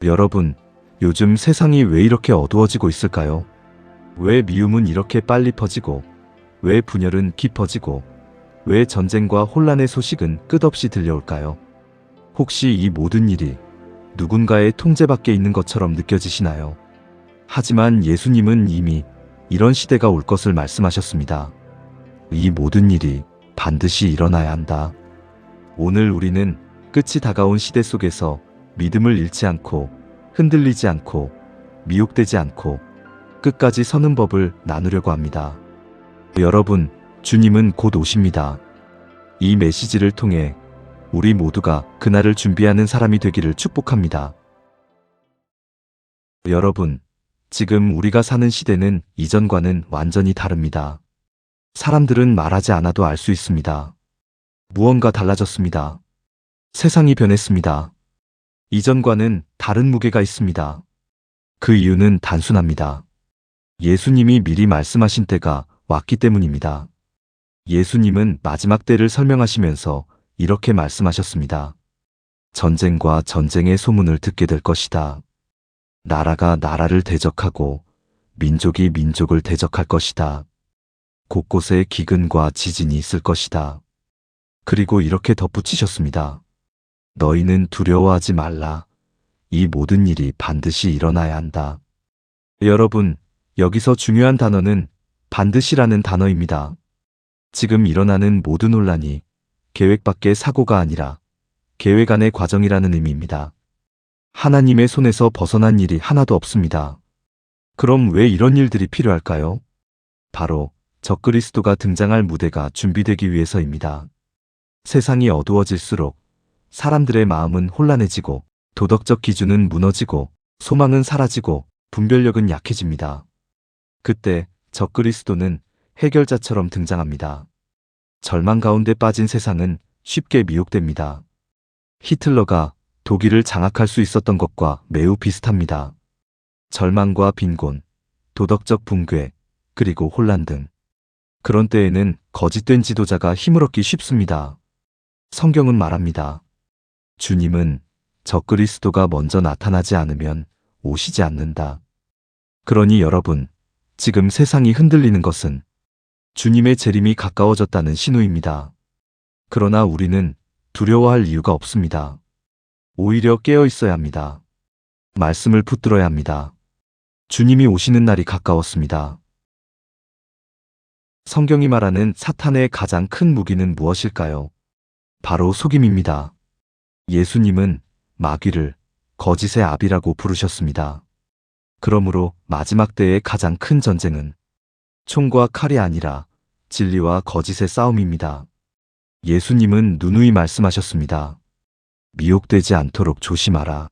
여러분, 요즘 세상이 왜 이렇게 어두워지고 있을까요? 왜 미움은 이렇게 빨리 퍼지고, 왜 분열은 깊어지고, 왜 전쟁과 혼란의 소식은 끝없이 들려올까요? 혹시 이 모든 일이 누군가의 통제 밖에 있는 것처럼 느껴지시나요? 하지만 예수님은 이미 이런 시대가 올 것을 말씀하셨습니다. 이 모든 일이 반드시 일어나야 한다. 오늘 우리는 끝이 다가온 시대 속에서 믿음을 잃지 않고, 흔들리지 않고, 미혹되지 않고, 끝까지 서는 법을 나누려고 합니다. 여러분, 주님은 곧 오십니다. 이 메시지를 통해 우리 모두가 그날을 준비하는 사람이 되기를 축복합니다. 여러분, 지금 우리가 사는 시대는 이전과는 완전히 다릅니다. 사람들은 말하지 않아도 알 수 있습니다. 무언가 달라졌습니다. 세상이 변했습니다. 이전과는 다른 무게가 있습니다. 그 이유는 단순합니다. 예수님이 미리 말씀하신 때가 왔기 때문입니다. 예수님은 마지막 때를 설명하시면서 이렇게 말씀하셨습니다. 전쟁과 전쟁의 소문을 듣게 될 것이다. 나라가 나라를 대적하고 민족이 민족을 대적할 것이다. 곳곳에 기근과 지진이 있을 것이다. 그리고 이렇게 덧붙이셨습니다. 너희는 두려워하지 말라. 이 모든 일이 반드시 일어나야 한다. 여러분, 여기서 중요한 단어는 반드시라는 단어입니다. 지금 일어나는 모든 혼란이 계획 밖의 사고가 아니라 계획 안의 과정이라는 의미입니다. 하나님의 손에서 벗어난 일이 하나도 없습니다. 그럼 왜 이런 일들이 필요할까요? 바로 적그리스도가 등장할 무대가 준비되기 위해서입니다. 세상이 어두워질수록 사람들의 마음은 혼란해지고, 도덕적 기준은 무너지고, 소망은 사라지고, 분별력은 약해집니다. 그때 적그리스도는 해결자처럼 등장합니다. 절망 가운데 빠진 세상은 쉽게 미혹됩니다. 히틀러가 독일을 장악할 수 있었던 것과 매우 비슷합니다. 절망과 빈곤, 도덕적 붕괴, 그리고 혼란 등. 그런 때에는 거짓된 지도자가 힘을 얻기 쉽습니다. 성경은 말합니다. 주님은 적그리스도가 먼저 나타나지 않으면 오시지 않는다. 그러니 여러분, 지금 세상이 흔들리는 것은 주님의 재림이 가까워졌다는 신호입니다. 그러나 우리는 두려워할 이유가 없습니다. 오히려 깨어 있어야 합니다. 말씀을 붙들어야 합니다. 주님이 오시는 날이 가까웠습니다. 성경이 말하는 사탄의 가장 큰 무기는 무엇일까요? 바로 속임입니다. 예수님은 마귀를 거짓의 아비라고 부르셨습니다. 그러므로 마지막 때의 가장 큰 전쟁은 총과 칼이 아니라 진리와 거짓의 싸움입니다. 예수님은 누누이 말씀하셨습니다. 미혹되지 않도록 조심하라.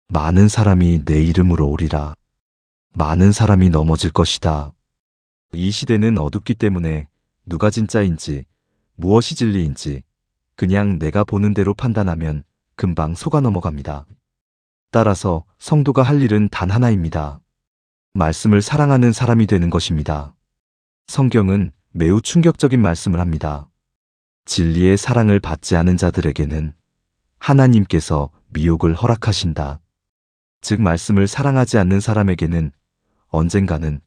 많은 사람이 내 이름으로 오리라. 많은 사람이 넘어질 것이다. 이 시대는 어둡기 때문에 누가 진짜인지, 무엇이 진리인지 그냥 내가 보는 대로 판단하면 금방 속아 넘어갑니다. 따라서 성도가 할 일은 단 하나입니다. 말씀을 사랑하는 사람이 되는 것입니다. 성경은 매우 충격적인 말씀을 합니다. 진리의 사랑을 받지 않은 자들에게는 하나님께서 미혹을 허락하신다. 즉 말씀을 사랑하지 않는 사람에게는 언젠가는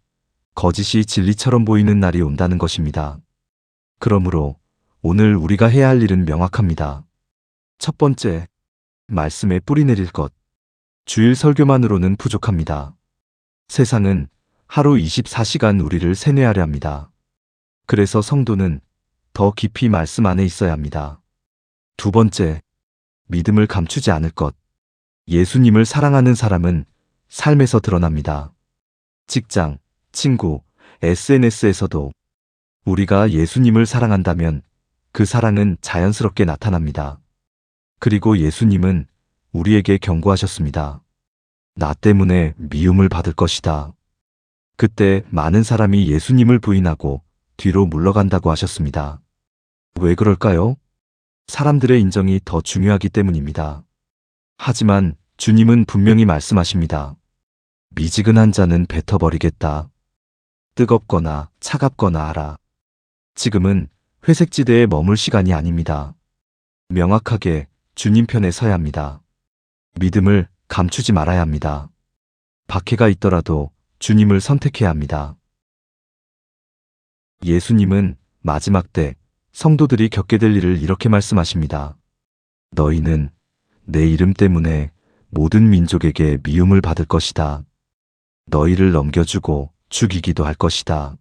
거짓이 진리처럼 보이는 날이 온다는 것입니다. 그러므로 오늘 우리가 해야 할 일은 명확합니다. 첫 번째, 말씀에 뿌리 내릴 것. 주일 설교만으로는 부족합니다. 세상은 하루 24시간 우리를 세뇌하려 합니다. 그래서 성도는 더 깊이 말씀 안에 있어야 합니다. 두 번째, 믿음을 감추지 않을 것. 예수님을 사랑하는 사람은 삶에서 드러납니다. 직장, 친구, SNS에서도 우리가 예수님을 사랑한다면 그 사랑은 자연스럽게 나타납니다. 그리고 예수님은 우리에게 경고하셨습니다. 나 때문에 미움을 받을 것이다. 그때 많은 사람이 예수님을 부인하고 뒤로 물러간다고 하셨습니다. 왜 그럴까요? 사람들의 인정이 더 중요하기 때문입니다. 하지만 주님은 분명히 말씀하십니다. 미지근한 자는 뱉어버리겠다. 뜨겁거나 차갑거나 하라. 지금은 회색지대에 머물 시간이 아닙니다. 명확하게 주님 편에 서야 합니다. 믿음을 감추지 말아야 합니다. 박해가 있더라도 주님을 선택해야 합니다. 예수님은 마지막 때 성도들이 겪게 될 일을 이렇게 말씀하십니다. 너희는 내 이름 때문에 모든 민족에게 미움을 받을 것이다. 너희를 넘겨주고 죽이기도 할 것이다.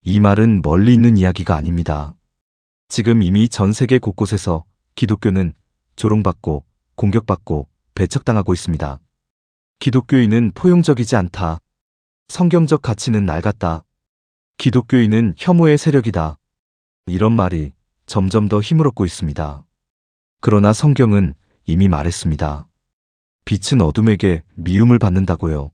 이 말은 멀리 있는 이야기가 아닙니다. 지금 이미 전 세계 곳곳에서 기독교는 조롱받고 공격받고 배척당하고 있습니다. 기독교인은 포용적이지 않다. 성경적 가치는 낡았다. 기독교인은 혐오의 세력이다. 이런 말이 점점 더 힘을 얻고 있습니다. 그러나 성경은 이미 말했습니다. 빛은 어둠에게 미움을 받는다고요.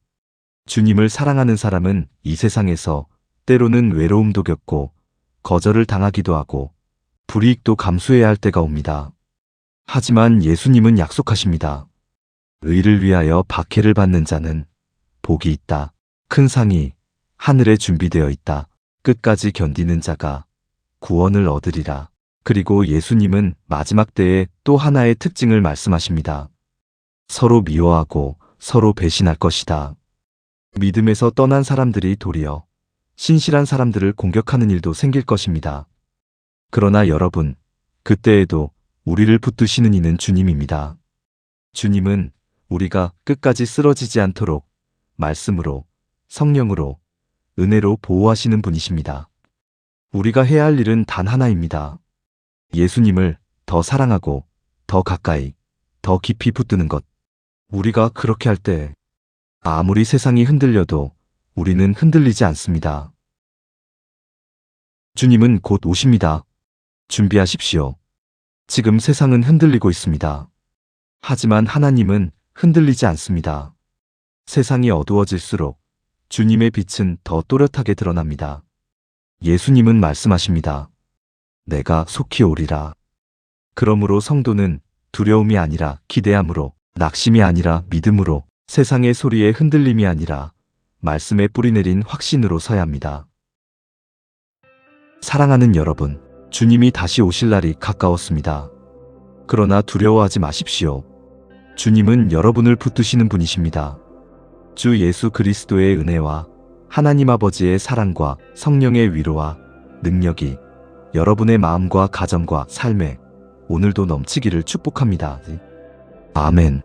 주님을 사랑하는 사람은 이 세상에서 때로는 외로움도 겪고 거절을 당하기도 하고 불이익도 감수해야 할 때가 옵니다. 하지만 예수님은 약속하십니다. 의를 위하여 박해를 받는 자는 복이 있다. 큰 상이 하늘에 준비되어 있다. 끝까지 견디는 자가 구원을 얻으리라. 그리고 예수님은 마지막 때에 또 하나의 특징을 말씀하십니다. 서로 미워하고 서로 배신할 것이다. 믿음에서 떠난 사람들이 도리어 신실한 사람들을 공격하는 일도 생길 것입니다. 그러나 여러분, 그때에도 우리를 붙드시는 이는 주님입니다. 주님은 우리가 끝까지 쓰러지지 않도록 말씀으로, 성령으로, 은혜로 보호하시는 분이십니다. 우리가 해야 할 일은 단 하나입니다. 예수님을 더 사랑하고 더 가까이, 더 깊이 붙드는 것. 우리가 그렇게 할 때 아무리 세상이 흔들려도 우리는 흔들리지 않습니다. 주님은 곧 오십니다. 준비하십시오. 지금 세상은 흔들리고 있습니다. 하지만 하나님은 흔들리지 않습니다. 세상이 어두워질수록 주님의 빛은 더 또렷하게 드러납니다. 예수님은 말씀하십니다. 내가 속히 오리라. 그러므로 성도는 두려움이 아니라 기대함으로, 낙심이 아니라 믿음으로, 세상의 소리에 흔들림이 아니라 말씀에 뿌리내린 확신으로 서야 합니다. 사랑하는 여러분, 주님이 다시 오실 날이 가까웠습니다. 그러나 두려워하지 마십시오. 주님은 여러분을 붙드시는 분이십니다. 주 예수 그리스도의 은혜와 하나님 아버지의 사랑과 성령의 위로와 능력이 여러분의 마음과 가정과 삶에 오늘도 넘치기를 축복합니다. 아멘.